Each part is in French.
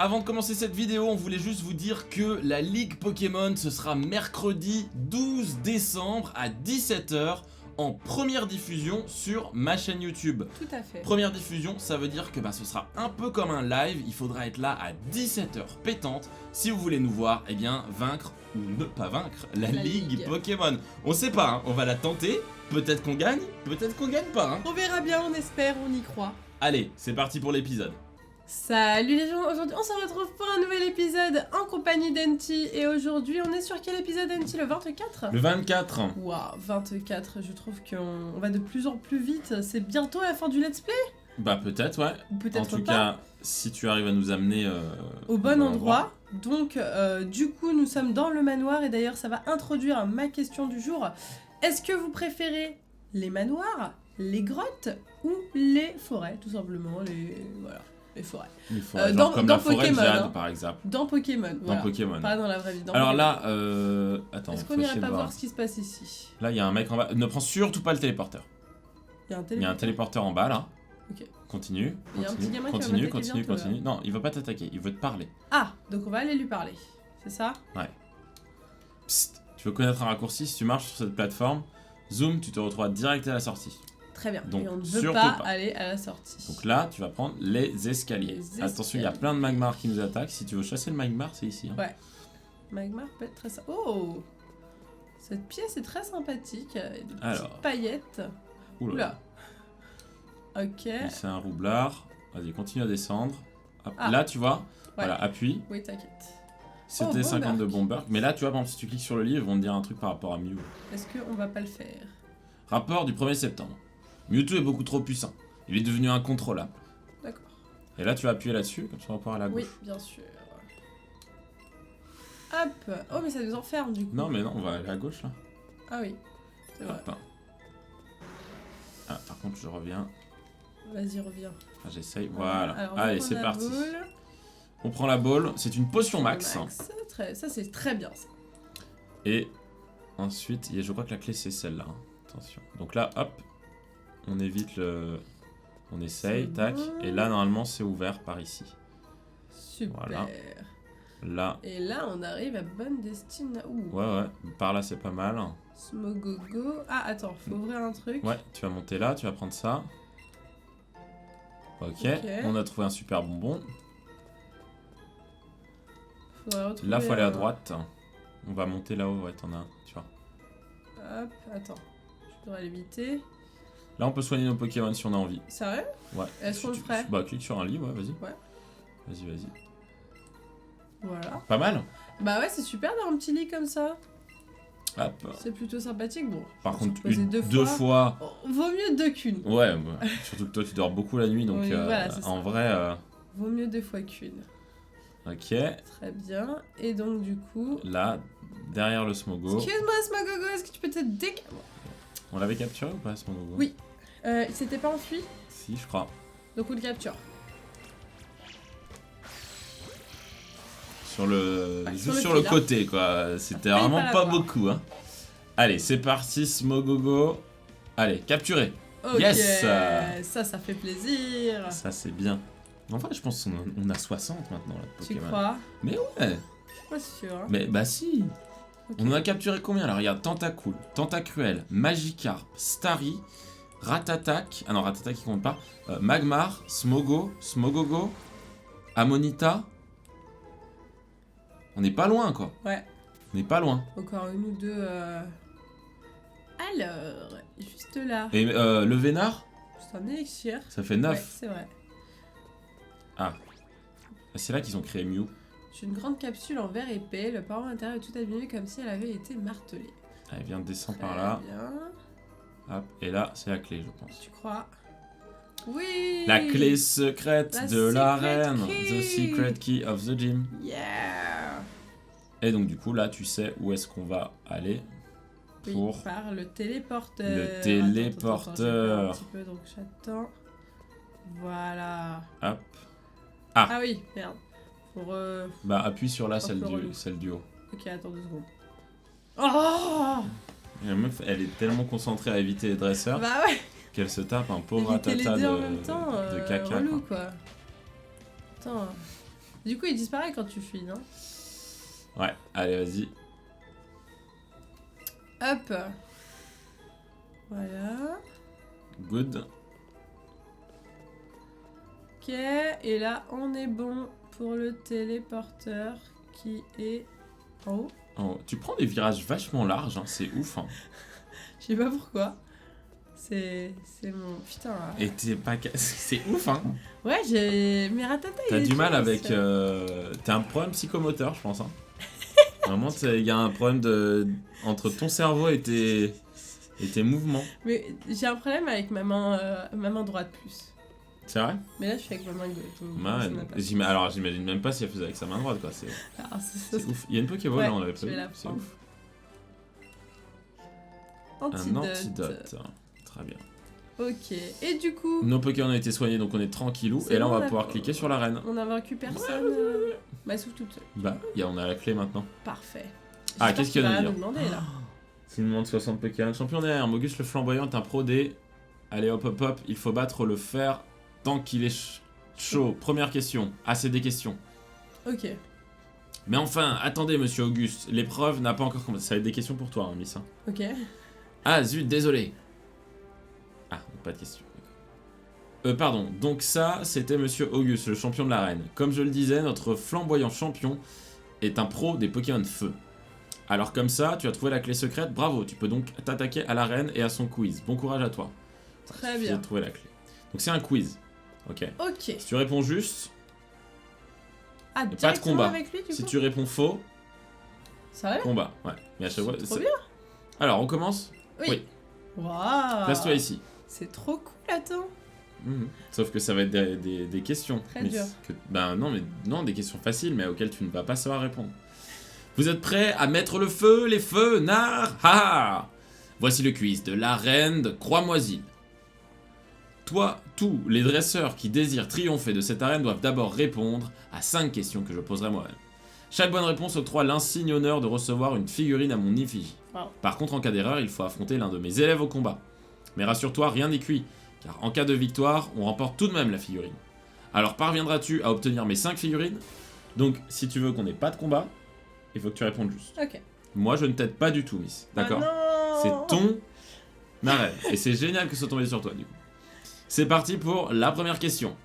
Avant de commencer cette vidéo, on voulait juste vous dire que la Ligue Pokémon, ce sera mercredi 12 décembre à 17 h en première diffusion sur ma chaîne YouTube. Tout à fait. Première diffusion, ça veut dire que ce sera un peu comme un live, il faudra être là à 17 h pétante si vous voulez nous voir, eh bien, vaincre ou ne pas vaincre la Ligue Pokémon. On sait pas, hein, on va la tenter, peut-être qu'on gagne pas. Hein. On verra bien, on espère, on y croit. Allez, c'est parti pour l'épisode. Salut les gens, aujourd'hui on se retrouve pour un nouvel épisode en compagnie d'Enti. Et aujourd'hui on est sur quel épisode Enti? Le 24? Le 24. Waouh, 24, je trouve qu'on va de plus en plus vite. C'est bientôt la fin du let's play? Bah peut-être, ouais. Ou peut-être en tout pas. cas, si tu arrives à nous amener au bon endroit. Donc du coup nous sommes dans le manoir et d'ailleurs ça va introduire ma question du jour. Est-ce que vous préférez les manoirs, les grottes ou les forêts? Tout simplement, les forêts. Les forêts, genre comme la forêt Pokémon, de Jade, hein. par exemple. Dans Pokémon, voilà. Dans Pokémon. Pas dans la vraie vie. Alors Pokémon. là, attends, Est-ce faut qu'on essayer irait de pas voir ce qui se passe ici? Là, il y a un mec en bas. Ne prends surtout pas le téléporteur. Il y a un Il y a téléporteur. un téléporteur en bas, là. Ok. Continue. Il y a un petit gamin qui va Continue. m'attaquer bientôt, là. Non, il va pas t'attaquer, il veut te parler. Ah, donc on va aller lui parler. C'est ça? Ouais. Psst, tu veux connaître un raccourci? Si tu marches sur cette plateforme, zoom, tu te retrouves direct à la sortie. Très bien. Donc, et on ne veut surtout pas pas. aller à la sortie. Donc là, tu vas prendre les escaliers. Attention, il y a plein de magmars qui nous attaquent. Si tu veux chasser le magmar, c'est ici. Hein. Ouais. Magmar peut être très sympa. Oh! Cette pièce est très sympathique. Il y a des petites paillettes. Oula. Ok. C'est un roublard. Vas-y, continue à descendre. Hop. Ah. Là, tu vois, Ouais. voilà, appuie. Oui, t'inquiète. C'était Oh, 50 de Bomberg. Bomberg. Mais là, tu vois, par exemple, si tu cliques sur le livre, ils vont te dire un truc par rapport à Mew. Est-ce qu'on va pas le faire? Rapport du 1er septembre. Mewtwo est beaucoup trop puissant. Il est devenu incontrôlable. D'accord. Et là, tu vas appuyer là-dessus, comme ça on va pouvoir aller à gauche. Oui, bien sûr. Hop. Oh, mais ça nous enferme du coup. Non, mais non, on va aller à gauche là. Ah oui, c'est vrai. Hop. Ah, par contre, je reviens. Vas-y, reviens. Ah, j'essaye. Voilà. Alors, Allez, on c'est prend la parti. boule. On prend la balle. C'est une potion max. Ça, c'est très bien ça. Et ensuite, je crois que la clé c'est celle-là. Hein. Attention. Donc là, hop. On évite le. On essaye, tac. Bon. Et là, normalement, c'est ouvert par ici. Super. Voilà. Là. Et là, on arrive à bonne destination. Ouh. Ouais. Par là, c'est pas mal. Smogogo. Ah, attends, faut ouvrir un truc. Ouais, tu vas monter là, tu vas prendre ça. Ok. On a trouvé un super bonbon. Là, faut aller à droite. On va monter là-haut, ouais, t'en as un, tu vois. Hop, attends. Je devrais l'éviter. Là, on peut soigner nos Pokémon si on a envie. Sérieux? Ouais. Est-ce qu'on le ferait? Bah, clique sur un lit, ouais, vas-y. Ouais. Vas-y. Voilà. Pas mal? Bah ouais, c'est super d'avoir un petit lit comme ça. Hop. C'est plutôt sympathique. Bon. Par contre, poser deux fois. Oh, vaut mieux deux qu'une. Ouais, surtout que toi, tu dors beaucoup la nuit, donc Oui, voilà, c'est en ça. vrai. Vaut mieux deux fois qu'une. Ok. Très bien. Et donc, du coup. Là, derrière le Smogo. Excuse-moi, Smogogo, est-ce que tu peux te On l'avait capturé ou pas, Smogo? Oui. Il s'était pas enfui? Si, je crois. Donc, on le capture. Sur le, Ouais, juste sur sur le le fil, côté, quoi. C'était failli vraiment pas pas l'avoir. beaucoup, hein. Allez, c'est parti, Smogogo. Allez, capturé. Ok. Yes. Ça fait plaisir. Ça, c'est bien. En vrai, je pense qu'on a 60 maintenant, là, de Tu Pokémon. crois? Mais ouais. Je suis pas sûre. Hein. Mais bah si. Ok. On en a capturé combien là? Regarde, Tentacool, Tentacruel, Magikarp, Starry, Ratatac. Ah non, Ratatac il compte pas. Magmar, Smogo, Smogogo, Amonita. On n'est pas loin quoi. Ouais. On n'est pas loin. Encore une ou deux. Alors, juste là. Et le Vénard, C'est un élixir. ça fait 9. Ouais, c'est vrai. Ah. C'est là qu'ils ont créé Mew. J'ai une grande capsule en verre épais. Le parent intérieur est tout abîmé comme si elle avait été martelée. Allez, viens, descends Très par là. bien. Hop. Et là, c'est la clé, je pense. Tu crois? Oui. La clé secrète La de la secret reine. key. The secret key of the gym. Yeah. Et donc du coup là tu sais où est-ce qu'on va aller pour Oui, par le téléporteur. le téléporteur. Attends, j'ai peur un petit peu, donc j'attends. Voilà. Hop. Ah oui, merde. Pour Bah appuie sur là, Hop, celle le relou. du haut. Ok, attends 2 secondes. Oh. Et la meuf elle est tellement concentrée à éviter les dresseurs Bah ouais. qu'elle se tape un pauvre Éviter les tata deux en même temps, de caca. relou Quoi. quoi. Attends. Du coup, il disparaît quand tu fuis, non? Ouais, allez, vas-y. Hop. Voilà. Good. Ok, et là, on est bon pour le téléporteur qui est en haut. Oh, tu prends des virages vachement larges, hein, c'est ouf. Hein. Je sais pas pourquoi. C'est mon... Putain. Là. Et t'es pas... C'est ouf, hein. Ouais, j'ai... Mais Ratata, T'as il est du mal classe. avec... T'as un problème psychomoteur, je pense. Hein. Vraiment, il y a un problème entre ton cerveau et tes mouvements. Mais j'ai un problème avec ma main droite plus. C'est vrai? Mais là, je suis avec ma main gauche. donc Ouais, ça n'a pas- alors j'imagine même pas si elle faisait avec sa main droite, quoi. C'est Alors, c'est ouf. Il y a une Pokéball, Ouais, là, on l'avait je pas vais vu. la C'est prendre. ouf. Antidote. Un antidote. Très bien. Ok, et du coup, Nos Pokémon ont été soignés, donc on est tranquillou. C'est Et là, on bon, va on a- pouvoir cliquer sur l'arène. on a vaincu personne. Bah, sauf toute seule. Bah, on a la clé maintenant. Parfait. Ah, J'espère qu'est-ce qu'il y a va à nous rien dire demander là. S'il demande 60 Pokémon. Champion derrière, Mogus le flamboyant est un pro D. Allez, hop, hop, hop. Il faut battre le fer tant qu'il est chaud. Première question. Ah, c'est des questions. Ok. Mais enfin, attendez, monsieur Auguste. L'épreuve n'a pas encore commencé. Ça va être des questions pour toi, hein, Miss. Hein. Ok. Ah, zut, désolé. Ah, pas de question. Pardon, donc ça, c'était Monsieur Auguste, le champion de l'arène. Comme je le disais, notre flamboyant champion est un pro des Pokémon Feu. Alors comme ça, tu as trouvé la clé secrète, bravo, tu peux donc t'attaquer à l'arène et à son quiz. Bon courage à toi. Très Tu bien. as trouvé la clé. Donc c'est un quiz. Ok. Ok. Si tu réponds juste, Ah, de directement combat. avec lui, du si coup tu réponds faux, Ça va? combat. Ouais. Mais à chaque fois, Trop c'est- bien. Alors, on commence. Oui. Waouh. Place-toi ici. C'est trop cool, attends. Mhm. Sauf que ça va être des questions. Très Mais dur. Ben non, des questions faciles, mais auxquelles tu ne vas pas savoir répondre. Vous êtes prêts à mettre le feu, les feux, nard? Ha! Voici le quiz de l'arène de Croix-Moisille. Toi, tous les dresseurs qui désirent triompher de cette arène doivent d'abord répondre à 5 questions que je poserai moi-même. Chaque bonne réponse octroie l'insigne honneur de recevoir une figurine à mon effigie. Wow. Par contre, en cas d'erreur, il faut affronter l'un de mes élèves au combat. Mais rassure-toi, rien n'est cuit, car en cas de victoire, on remporte tout de même la figurine. Alors parviendras-tu à obtenir mes 5 figurines? Donc, si tu veux qu'on n'ait pas de combat, il faut que tu répondes juste. Ok. Moi, je ne t'aide pas du tout, Miss. D'accord? Ah C'est non. ton arène. Et c'est génial que ce soit tombé sur toi, du coup. C'est parti pour la première question.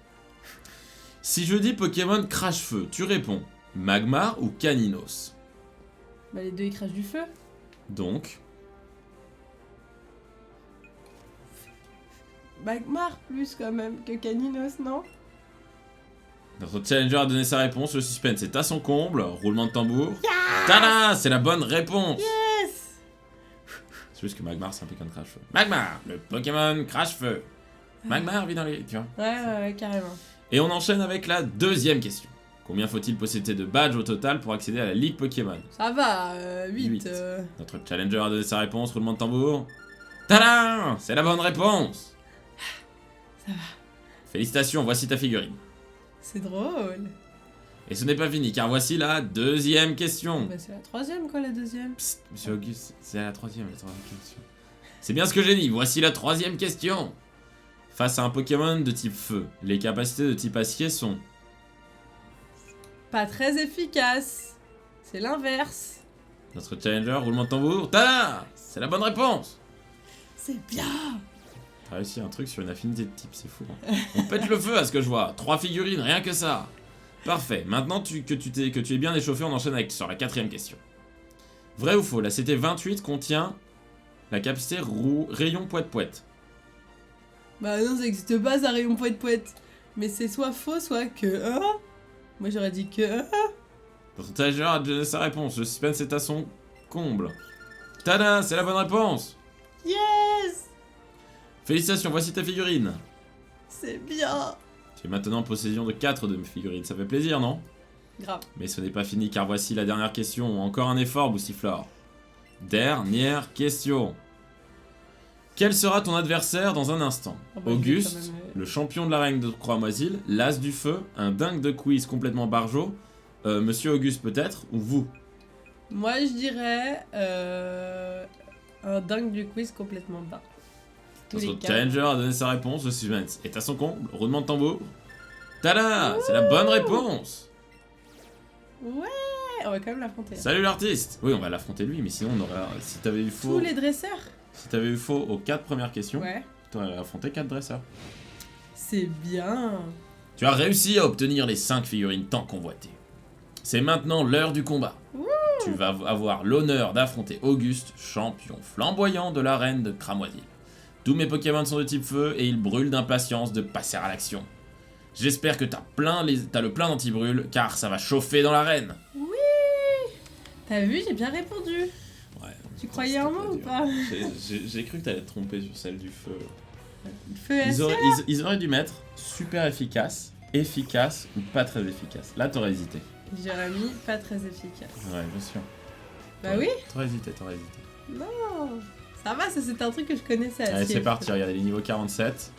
Si je dis Pokémon Crash-Feu, tu réponds Magmar ou Caninos? Bah, les deux, ils crachent du feu. Donc, Magmar plus quand même que Caninos, non? notre challenger a donné sa réponse, le suspense est à son comble, roulement de tambour. Tada! C'est la bonne réponse! Yes. C'est juste que Magmar, c'est un Pokémon Crash-Feu. Magmar, le Pokémon Crash-Feu. Magmar vit dans les... Tu vois? Ouais, carrément. Et on enchaîne avec la deuxième question. Combien faut-il posséder de badges au total pour accéder à la Ligue Pokémon? Ça va, 8. Huit. Notre challenger a donné sa réponse, roulement de tambour. Tada! C'est la bonne réponse! Ça va. Félicitations, voici ta figurine. C'est drôle. Et ce n'est pas fini, car voici la deuxième question. Bah, c'est la troisième, quoi, la deuxième. Psst, monsieur Auguste, c'est la troisième question. C'est bien ce que j'ai dit, voici la troisième question. Face à un Pokémon de type feu, les capacités de type acier sont... Pas très efficace. C'est l'inverse. Notre challenger, roulement de tambour. Tada! C'est la bonne réponse! C'est bien. T'as réussi un truc sur une affinité de type, c'est fou. Hein. On pète le feu à ce que je vois. 3 figurines, rien que ça. Parfait. Maintenant que tu es bien échauffé, on enchaîne sur la quatrième question. Vrai ou faux, la CT28 contient la capacité rayon poète-poète. Bah non, ça existe pas, ça rayon poète-poète. Mais c'est soit faux, soit que... Moi, j'aurais dit que... Notre challenger a donné sa réponse. Le suspense est à son comble. Tada! C'est la bonne réponse! Yes. Félicitations, voici ta figurine. C'est bien. Tu es maintenant en possession de 4 de mes figurines. Ça fait plaisir, non? Grave. Mais ce n'est pas fini, car voici la dernière question. Encore un effort, Boussiflore. Dernière question. Quel sera ton adversaire dans un instant? Ah bah, Auguste, je vais quand même, le champion de la reine de Croix-Moisille, l'as du feu, un dingue de quiz complètement barjot, Monsieur Auguste peut-être, ou vous? Moi, je dirais... un dingue du quiz complètement bas. Tous les Notre cas. challenger a donné sa réponse, le suspense est à son comble, roulement de tambour. Tada! C'est la bonne réponse! Ouais, on va quand même l'affronter. Salut l'artiste. Oui, on va l'affronter lui, mais sinon on aurait... Si t'avais eu faux... Tous les dresseurs. Si t'avais eu faux aux 4 premières questions, Ouais. t'aurais affronté 4 dresseurs. C'est bien. Tu as réussi à obtenir les 5 figurines tant convoitées. C'est maintenant l'heure du combat. Tu vas avoir l'honneur d'affronter Auguste, champion flamboyant de l'arène de Cramoisil. Tous mes Pokémon sont de type feu et ils brûlent d'impatience de passer à l'action. J'espère que t'as le plein d'anti-brûle car ça va chauffer dans l'arène. Oui. T'as vu, j'ai bien répondu. Ouais. Tu croyais en moi ou pas? J'ai cru que t'allais te tromper sur celle du feu. Feu Ils auraient dû mettre super efficace, efficace ou pas très efficace. Là t'aurais hésité. J'aurais mis pas très efficace. Ouais, bien sûr. Bah oui. T'aurais hésité. Non. Ça va, ça c'était un truc que je connaissais assez. Allez, c'est parti, regardez les niveaux 47.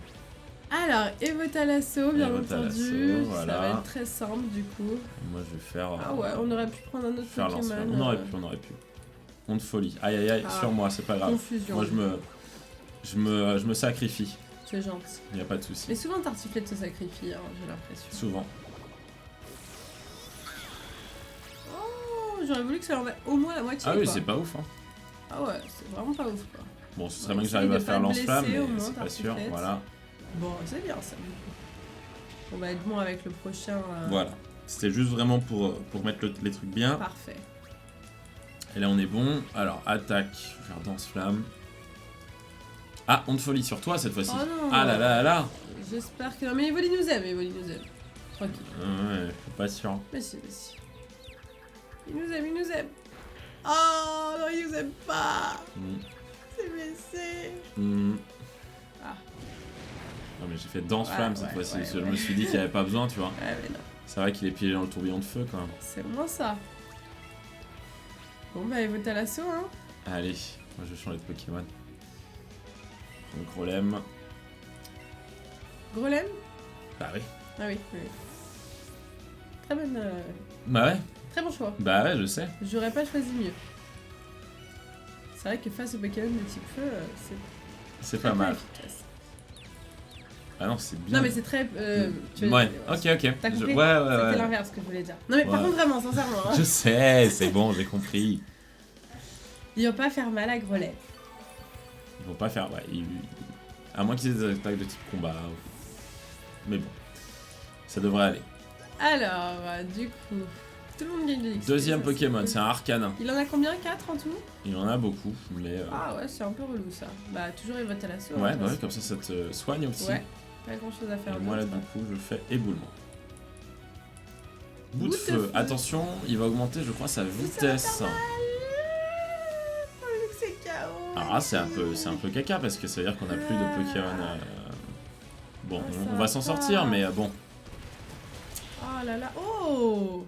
Alors, Evotalasso, bien Evotalasso, entendu. voilà. Ça va être très simple du coup. Moi je vais faire... Ah ouais, on aurait pu prendre un autre faire Pokémon. lance-flamme. On aurait pu. Honte folie. Aïe aïe aïe, sur moi, c'est pas grave. Confusion. Moi je me sacrifie. C'est gentil. Y a pas de souci. Mais souvent Tartiflette se sacrifie, hein, j'ai l'impression. Souvent. Oh, j'aurais voulu que ça en ait au moins la moitié. Ah oui, quoi. c'est pas ouf. Hein. Ah ouais, c'est vraiment pas ouf quoi. Bon, ce serait Ouais, bien que essaye j'arrive de à pas faire te lance-flamme, blesser, mais au moins, c'est pas sûr. Tartiflette. Voilà. Bon, c'est bien ça. On va être bon avec le prochain. Voilà. C'était juste vraiment pour mettre les trucs bien. Parfait. Et là on est bon. Alors attaque, je vais faire danse-flamme. Ah, honte folie sur toi cette fois-ci. Oh non. Ah là là là. J'espère que. Non, mais Evoli nous aime, Tranquille. Ouais, je suis pas sûr. Mais si. Il nous aime. Oh non, il nous aime pas. C'est blessé. Ah. Non mais j'ai fait danse-flamme cette fois-ci. Je me suis dit qu'il n'y avait pas besoin, tu vois. Ouais, mais non. C'est vrai qu'il est piégé dans le tourbillon de feu quand même. C'est au moins ça. Bon bah, Evotalasso, hein. Allez, moi je vais changer de Pokémon. Donc Grolem. Grolem. Bah oui. Ah oui. Très bonne. Bah ouais. Très bon choix. Bah ouais, je sais. J'aurais pas choisi mieux. C'est vrai que face au Pokémon de type feu, C'est très pas mal. efficace. Ah non, c'est bien. Non mais c'est très... Ouais, ok. T'as compris? Ouais. C'était l'inverse que je voulais dire. Non mais par contre vraiment, sincèrement. Hein. Je sais, c'est bon, j'ai compris. Ils vont pas faire mal à Grelais. Ils vont pas faire... Ouais, à moins qu'ils aient des attaques de type combat. Mais bon, ça devrait aller. Alors, du coup... Tout le monde gagne de l'XP. Deuxième ça, Pokémon, cool. c'est un Arcanin. Il en a combien? 4 en tout? Il en a beaucoup, mais... Ah ouais, c'est un peu relou ça. Bah toujours Evotalasso. Ouais, hein, bah ouais, comme ça te soigne aussi. Ouais, pas grand chose à faire. Et moi là d'autre. du coup je fais éboulement. Bout de Bout de feu. feu. Attention, il va augmenter je crois sa vitesse. Oh, c'est KO. Alors là c'est un peu caca parce que ça veut dire qu'on a plus de Pokémon. Bon, Ah, on va s'en ça va. sortir mais bon. Oh là là. Oh.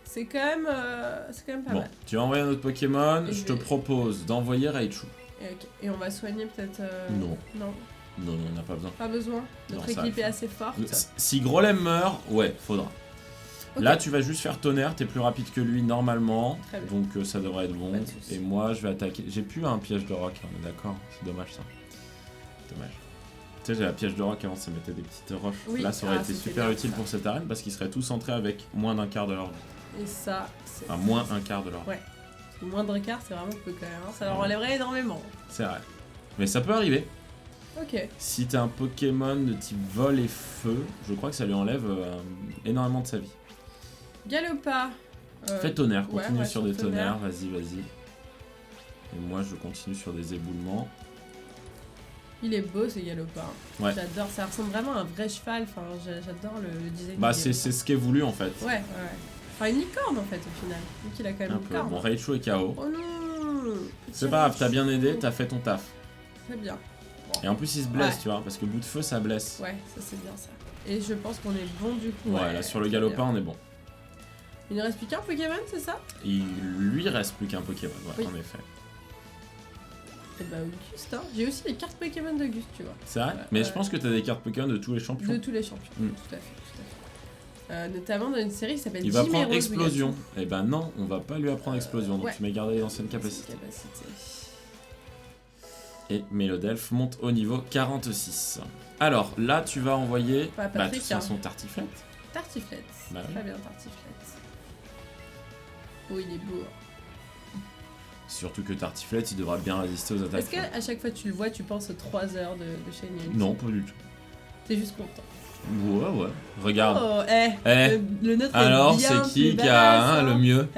C'est quand même pas Bon, mal. tu vas envoyer un autre Pokémon, Et je je te vais- propose d'envoyer Raichu. Et on va soigner peut-être... Non. Non, Non, on n'a pas besoin. pas besoin. Notre Non, ça va équipe est le assez forte. Si Grolem meurt, ouais, faudra. Ok. Là, tu vas juste faire tonnerre, t'es plus rapide que lui normalement, Très bien. donc ça devrait être bon. Pas de soucis. Et moi, je vais attaquer. J'ai plus un piège de roc, on est d'accord. C'est dommage ça. Dommage. Tu sais, j'ai la piège de roc avant, ça mettait des petites roches. Oui. Là, ça aurait Ah, été c'était super bien, utile ça. pour cette arène parce qu'ils seraient tous centrés avec moins d'un quart de leur vie. Et ça, c'est... Enfin, moins un quart de leur vie. Ouais. Le moindre quart, c'est vraiment peu quand même. Hein. Ça leur enlèverait énormément. C'est vrai. Mais ça peut arriver. Ok. Si t'as un Pokémon de type vol et feu, je crois que ça lui enlève énormément de sa vie. Galopa. Fais tonnerre, ouais, continue ouais, sur sur des tonnerres, tonnerre. vas-y. Et moi je continue sur des éboulements. Il est beau ce Galopa. Ouais. J'adore, ça ressemble vraiment à un vrai cheval. Enfin, j'adore le design. Bah du c'est Galopa. ce qui est voulu en fait. Ouais. Enfin, une licorne en fait au final. Donc il a quand même Un une peu. corne. Bon, Raichu est KO. Oh non. C'est pas grave, t'as bien aidé, t'as fait ton taf. Très bien. Et en plus il se blesse, Ouais. tu vois, parce que bout de feu ça blesse. Ouais, ça c'est bien ça. Et je pense qu'on est bon du coup. Ouais, là sur le très galopin bien. on est bon. Il ne reste plus qu'un Pokémon, c'est ça? Lui reste plus qu'un Pokémon, ouais, Oui. en effet. Et bah Auguste, hein. J'ai aussi les cartes Pokémon d'Auguste, tu vois. C'est vrai, Ouais, mais ouais. je pense que t'as des cartes Pokémon de tous les champions. De tous les champions. Mm. Tout à fait. Notamment dans une série qui s'appelle Il va Jimmy prendre Rose explosion. Et ben non, on va pas lui apprendre explosion, donc ouais. tu m'as gardé les anciennes Pikachu. capacités. Capacité. Et Mélodelph monte au niveau 46. Alors là, tu vas envoyer Pas de Patrick, toute façon Tartiflette. Tartiflette. Bah oui. Très bien, Tartiflette. Oh, il est beau. Surtout que Tartiflette, il devra bien résister aux attaques. Est-ce qu'à chaque fois que tu le vois, tu penses aux 3 heures de Shiny Ulti? Non, pas du tout. T'es juste content. Ouais. Regarde. Oh, le nôtre Alors, est bien c'est qui plus qui a badass, le hein. mieux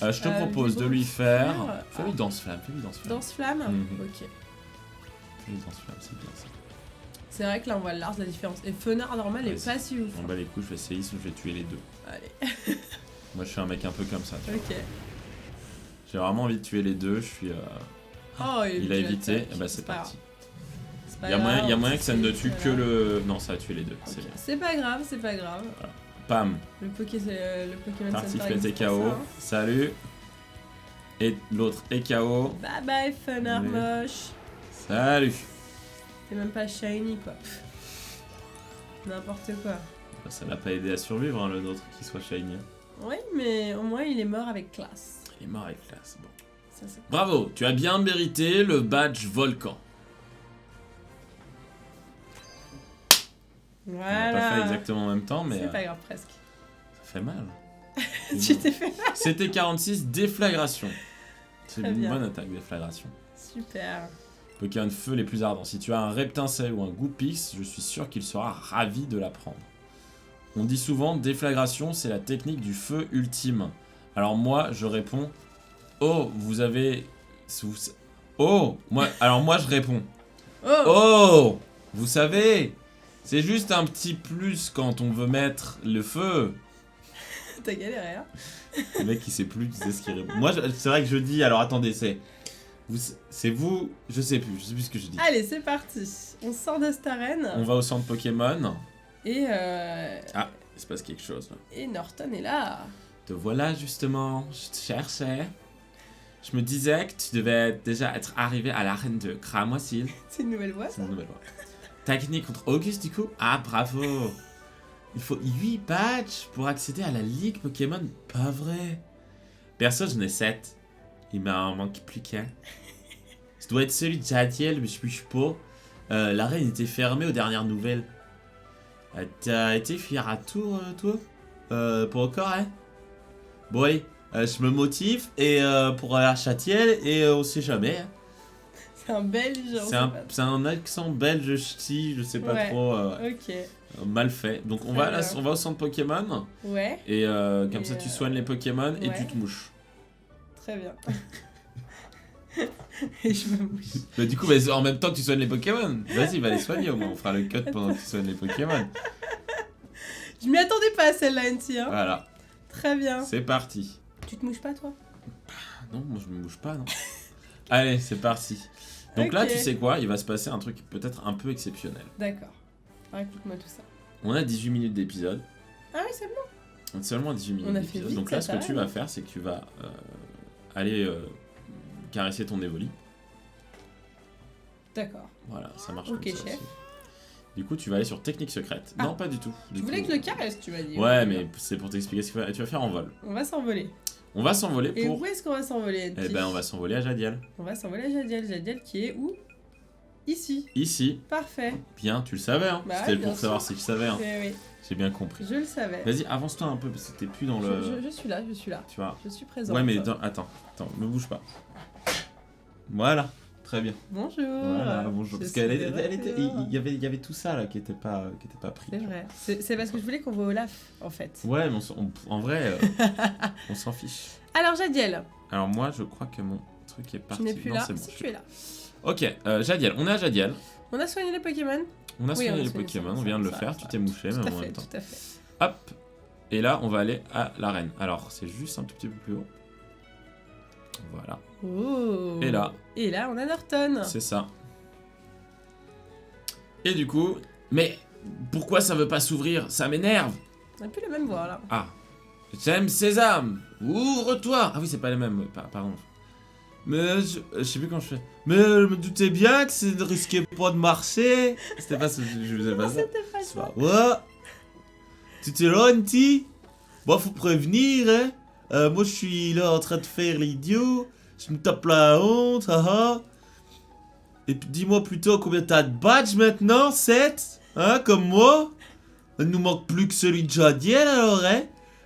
Je te propose de lui faire... Ah. Fais-lui danse-flamme, Danse-flamme. Mhm. Ok. Fais-lui danse-flamme, c'est bien ça. C'est vrai que là, on voit large la différence. Et Fenard normal est pas si ouf. On bat les coups, je vais essayer, sinon je vais tuer les deux. Allez. Moi, je suis un mec un peu comme ça, tu vois. Ok. J'ai vraiment envie de tuer les deux, je suis... Oh, Il a évité, et bah c'est pas parti. grave. Il y a moyen que ça ne tue que voilà. le... Non, ça a tué les deux, c'est Ok. bien. C'est pas grave, c'est pas grave. Pam, Le Pokémon Tartiflette est Center KO, existe pour ça, hein. salut. Et l'autre est KO, Bye bye, Fenard Oui. moche. salut. T'es même pas shiny, quoi. Pff. N'importe quoi. Ça l'a pas aidé à survivre, hein, le nôtre, qui soit shiny. Oui, mais au moins, il est mort avec classe. Il est mort avec classe, bon. Ça, c'est... Bravo, tu as bien mérité le badge Volcan. On l'a pas fait Voilà. exactement en même temps, mais C'est pas grave, presque. ça fait mal. Tu t'es fait mal. C'était 46 déflagration. C'est Très une bien. bonne attaque déflagration. Super. Pokémon feu les plus ardents. Si tu as un Reptincelle ou un Goupix, je suis sûr qu'il sera ravi de l'apprendre. On dit souvent déflagration, c'est la technique du feu ultime. Alors moi, je réponds oh, vous avez oh, moi je réponds Oh, oh, vous savez, c'est juste un petit plus quand on veut mettre le feu. t'as galéré, hein. Le mec il sait plus, tu sais ce qu'il répond. Moi c'est vrai que je dis, alors attendez, c'est vous, je sais plus ce que je dis. Allez, c'est parti. On sort de cette arène. On va au centre Pokémon. Et, Ah, il se passe quelque chose là. et Norton est là. Te voilà justement, je te cherchais. Je me disais que tu devais déjà être arrivé à l'arène de Cramoisil. C'est une nouvelle voix, C'est ça. mon nouvelle voix. Technique contre Auguste du coup. Ah bravo. Il faut 8 badges pour accéder à la Ligue Pokémon. Pas vrai. Perso, j'en ai 7. Il m'en manque plus qu'un. Ça doit être celui de Jadiel, mais je suis pas. L'arène était fermée aux dernières nouvelles. T'as été fier à tour, toi Pour encore, hein. Bon, allez, je me motive et pour aller à Châtiel et on sait jamais. Hein. C'est un belge. C'est un accent belge ch'ti, je sais pas Ouais. trop. Ok. Mal fait. Donc on Très va, bien. on va au centre Pokémon Ouais, et comme Et, ça tu soignes les Pokémon et ouais. tu te mouches. très bien. Et je me mouche. Mais du coup, bah, en même temps que tu soignes les Pokémon, vas-y, va les soigner au moins. On fera le cut pendant que tu soignes les Pokémon. Je m'y attendais pas à celle-là, Anti. Hein. Voilà, Très bien. c'est parti. Tu te mouches pas, toi? Ah non, moi je me bouge pas, non. Allez, c'est parti. Donc là, Ok. tu sais quoi, il va se passer un truc peut-être un peu exceptionnel. D'accord. Raconte-moi tout ça. On a 18 minutes d'épisode. Ah oui, c'est bon. On a seulement 18 minutes On a fait d'épisode. vite, Donc là, ça ce que tu va, vas hein. faire, c'est que tu vas aller caresser ton Evoli. D'accord. Voilà, ça marche Ok, comme ça chef. aussi. Du coup, tu vas aller sur technique secrète. Ah. Non, pas du tout. Du Tu voulais coup- que je le caresse, tu m'as dit. Ouais, Ok, mais c'est pour t'expliquer ce que tu vas faire en vol. On va s'envoler. On va s'envoler Et pour... où est-ce qu'on va s'envoler, Eh Anti? ben, on va s'envoler à Jadiel. On va s'envoler à Jadiel. Jadiel qui est où? Ici. Ici. Parfait. Bien, tu le savais, hein. Bah C'était ouais, pour bien savoir sûr. si je savais, hein. Oui, oui. J'ai bien compris. Je le savais. Vas-y, avance-toi un peu, parce que t'es plus dans le... Je suis là, je suis là. Tu vois. Je suis présente. Ouais, mais attends, me bouge pas. Voilà, très bien. Bonjour. Voilà, bonjour. Je Parce suis qu'elle de était, retour. il y avait tout ça là qui était pas pris. C'est vrai. C'est parce que je voulais qu'on voit Olaf, en fait. Ouais, mais en vrai, on s'en fiche. Alors, Jadiel, Alors moi, je crois que mon truc est parti. tu n'es plus Non, là. c'est bon, Si je tu es là. Ok, Jadiel, on est à Jadiel. On a soigné les Pokémon. On a Oui, soigné on a les soigné Pokémon, ça, on vient de le ça, faire, ça. tu t'es mouché, Tout mais à en fait, même temps. tout à fait. Hop, et là, on va aller à l'arène. Alors, c'est juste un tout petit peu plus haut. Voilà, Oh. Et là. Et là, on a Norton. c'est ça. Et du coup, mais pourquoi ça veut pas s'ouvrir? Ça m'énerve. On n'a plus la même voix, là. Ah, j'aime Sésame, ouvre-toi. Ah oui, c'est pas les mêmes, pardon. Mais je sais plus quand je fais. Mais je me doutais bien que ça ne risquait pas de marcher. C'était pas ce je faisais pas ça. C'était pas C'est ça. pas. Ouais. Tu t'es là, Anti? Bon, faut prévenir, hein. Moi, je suis là en train de faire l'idiot. Je me tape la honte, haha. Et puis, dis-moi plutôt combien t'as de badges maintenant? 7? Hein, comme moi? Il nous manque plus que celui de Jadiel, alors, hein?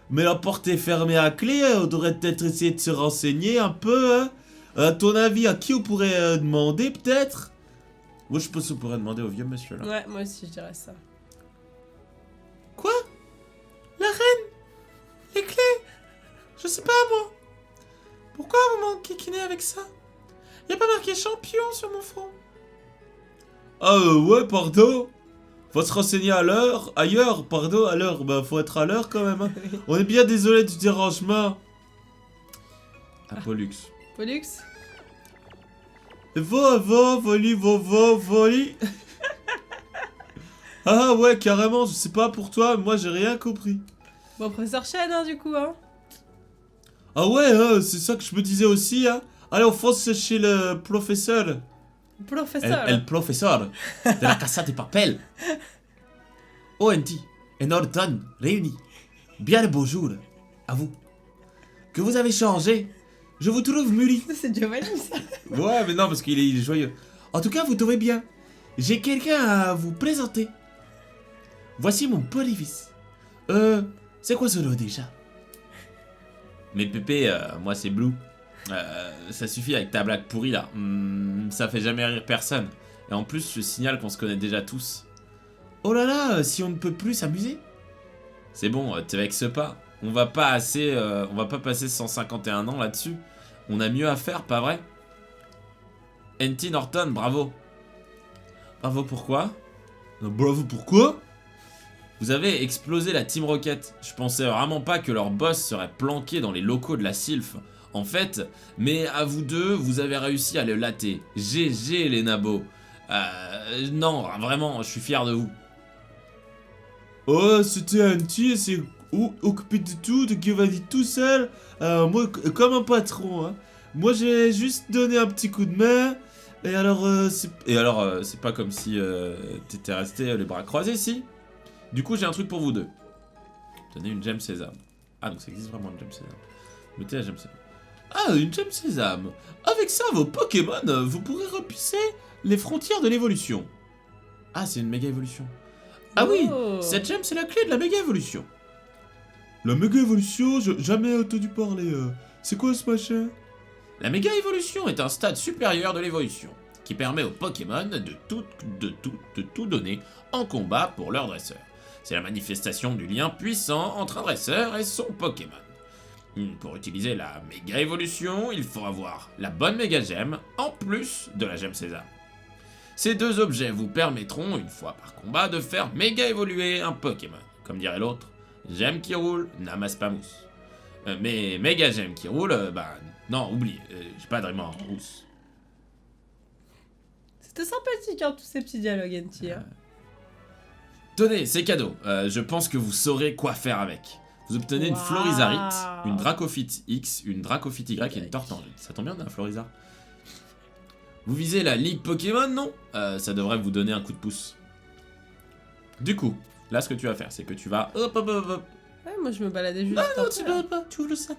Mais la porte est fermée à clé, on devrait peut-être essayer de se renseigner un peu, hein. À ton avis, à qui on pourrait demander, peut-être? Moi, je pense qu'on pourrait demander au vieux monsieur, là. Ouais, moi aussi, je dirais ça. Quoi? La reine? Les clés? Je sais pas, moi. Pourquoi vous m'enquiquinez avec ça? Y a pas marqué champion sur mon front. Ah ouais, pardon. Faut se renseigner à l'heure, ailleurs, pardon, à l'heure. Bah, faut être à l'heure quand même, hein. On est bien désolé du dérangement. À Pollux. Pollux? Voli. Ah ouais, carrément, je sais pas pour toi, mais moi j'ai rien compris. Bon, professeur Chen, hein, du coup, hein. Ah ouais, hein, c'est ça que je me disais aussi, hein. Allez, on fonce chez le professeur. Professeur. El professeur de la Casa de Papel. ONT et Norton réunis. Bien le bonjour à vous. Que vous avez changé. Je vous trouve mûri. C'est Giovanni, ça. Ouais, mais non, parce qu'il est joyeux. En tout cas, vous tombez bien. J'ai quelqu'un à vous présenter. Voici mon petit-fils. C'est quoi ce nom déjà? Mais Pépé, moi c'est Blue. Ça suffit avec ta blague pourrie là. Ça fait jamais rire personne. Et en plus, je signale qu'on se connaît déjà tous. Oh là là, si on ne peut plus s'amuser. C'est bon, te vexe pas. On va pas passer 151 ans là-dessus. On a mieux à faire, pas vrai? NT Norton, bravo. Bravo pourquoi? Bravo pourquoi? Vous avez explosé la Team Rocket. Je pensais vraiment pas que leur boss serait planqué dans les locaux de la Sylph. En fait, mais à vous deux, vous avez réussi à le latter. GG les nabos. Non, vraiment, je suis fier de vous. Oh, c'était NT, c'est occupé de tout, de Giovanni tout seul. Moi, comme un patron, hein. Moi, j'ai juste donné un petit coup de main. Et alors, c'est pas comme si t'étais resté les bras croisés, si. Du coup, j'ai un truc pour vous deux. Tenez une gemme sésame. Ah, donc ça existe vraiment une gemme sésame. Mettez la gemme sésame. Ah, une gemme sésame. Avec ça, vos Pokémon, vous pourrez repousser les frontières de l'évolution. Ah, c'est une méga évolution. Ah oui, cette gemme, c'est la clé de la méga évolution. La méga évolution, j'ai jamais entendu parler. C'est quoi ce machin? La méga évolution est un stade supérieur de l'évolution, qui permet aux Pokémon de tout donner en combat pour leur dresseur. C'est la manifestation du lien puissant entre un dresseur et son Pokémon. Pour utiliser la méga évolution, il faut avoir la bonne méga gemme en plus de la gemme sésame. Ces deux objets vous permettront, une fois par combat, de faire méga évoluer un Pokémon. Comme dirait l'autre, gemme qui roule n'amasse pas mousse. Mais méga gemme qui roule, bah non, oublie, j'ai pas vraiment rousse. C'était sympathique, hein, tous ces petits dialogues, NT. Hein. Tenez, c'est cadeau. Je pense que vous saurez quoi faire avec. Vous obtenez une Florizarite, une Dracofite X, une Dracofite Y et une Tortange. Ça tombe bien, on a un Florizard. Vous visez la Ligue Pokémon, non? Ça devrait vous donner un coup de pouce. Du coup, là, ce que tu vas faire, c'est que tu vas... Hop. Ouais, moi, je me baladais juste. Ah non, tu dois pas, tu ouvres le sac.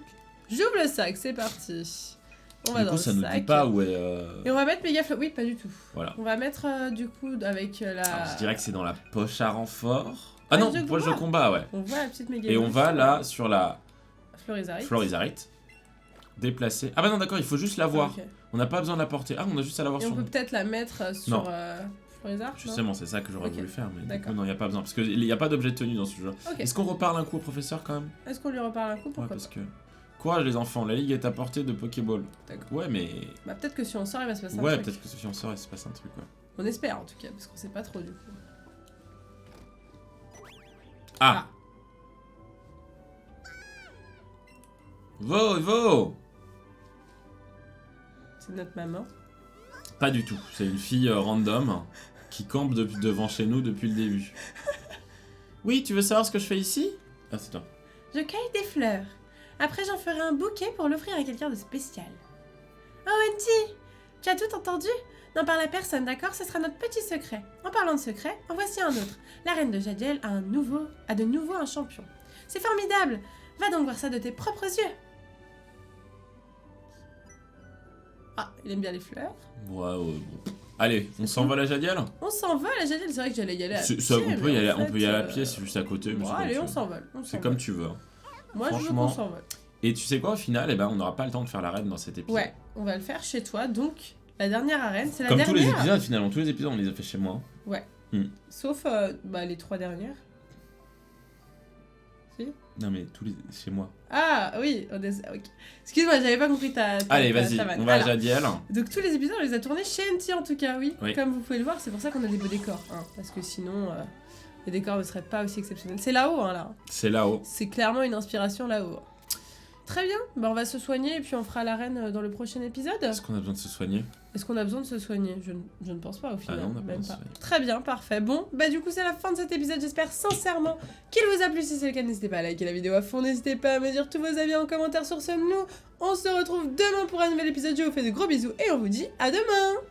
J'ouvre le sac, c'est parti. On va du dans coup, le ça nous sac. dit pas où est... Et on va mettre méga Oui, pas du tout. Voilà. On va mettre, du coup, avec la... Alors, je dirais que c'est dans la poche à renfort. Ah, Ah non, poche de combat, ouais. On voit la petite méga Et on va là, sur la... Florizarite. Florizarite. Déplacer. Ah bah non, d'accord, il faut juste la voir. Okay. On n'a pas besoin de la porter. Ah, on a juste à la voir Et sur on peut peut-être la mettre sur Florizard. Justement, c'est ça que j'aurais voulu faire, mais du coup, D'accord. non, il n'y a pas besoin. Parce qu'il n'y a pas d'objet de tenue dans ce jeu. Ok. Est-ce qu'on reparle un coup au professeur quand même? Est-ce qu'on lui reparle un coup? Ouais, Pourquoi parce pas. que... Courage les enfants, la ligue est à portée de Pokéball. D'accord. Ouais, mais... Bah peut-être que si on sort, il va se passer un Ouais, truc. peut-être que si on sort, il se passe un truc, ouais. On espère en tout cas, parce qu'on sait pas trop du coup. Ah, Vo C'est notre maman. Pas du tout, c'est une fille random qui campe devant chez nous depuis le début. Oui, tu veux savoir ce que je fais ici? Ah, c'est toi. Je cueille des fleurs. Après, j'en ferai un bouquet pour l'offrir à quelqu'un de spécial. Oh, NT, tu as tout entendu? N'en parle à personne, d'accord? Ce sera notre petit secret. En parlant de secret, en voici un autre. La reine de Jadiel a de nouveau un champion. C'est formidable! Va donc voir ça de tes propres yeux. Ah, il aime bien les fleurs. Ouais, bon. Allez, on s'envole à Jadiel? On s'envole à Jadiel, c'est vrai que j'allais y aller à pied. On peut y aller à pied, pied, c'est juste à côté. Mais bon, c'est allez, comme on tu veux. s'envole. C'est comme tu veux. Hein. Moi, je veux Franchement. qu'on s'envole. Et tu sais quoi, au final, eh ben, on n'aura pas le temps de faire l'arène dans cet épisode. Ouais, on va le faire chez toi. Donc, la dernière arène, c'est la Comme dernière. tous les épisodes, finalement. Tous les épisodes, on les a fait chez moi. Sauf les 3 dernières. Si. Non, mais tous les... chez moi. Ah oui, ok. Excuse-moi, j'avais pas compris ta Allez, vas-y, vanne. on va à Alors, Jadiel. donc tous les épisodes, on les a tournés chez NT en tout cas, oui. Oui. Comme vous pouvez le voir, c'est pour ça qu'on a des beaux décors. Hein, parce que sinon, les décors ne seraient pas aussi exceptionnels. C'est là-haut, hein, là. C'est là-haut. C'est clairement une inspiration là-haut. Très bien, on va se soigner et puis on fera l'arène dans le prochain épisode. Est-ce qu'on a besoin de se soigner? Est-ce qu'on a besoin de se soigner? Je ne pense pas au final. non, on n'a pas même besoin pas. de se soigner. Très bien, parfait. Bon, du coup c'est la fin de cet épisode. J'espère sincèrement qu'il vous a plu. Si c'est le cas, n'hésitez pas à liker la vidéo à fond. N'hésitez pas à me dire tous vos avis en commentaire sur ce. Nous, on se retrouve demain pour un nouvel épisode. Je vous fais de gros bisous et on vous dit à demain.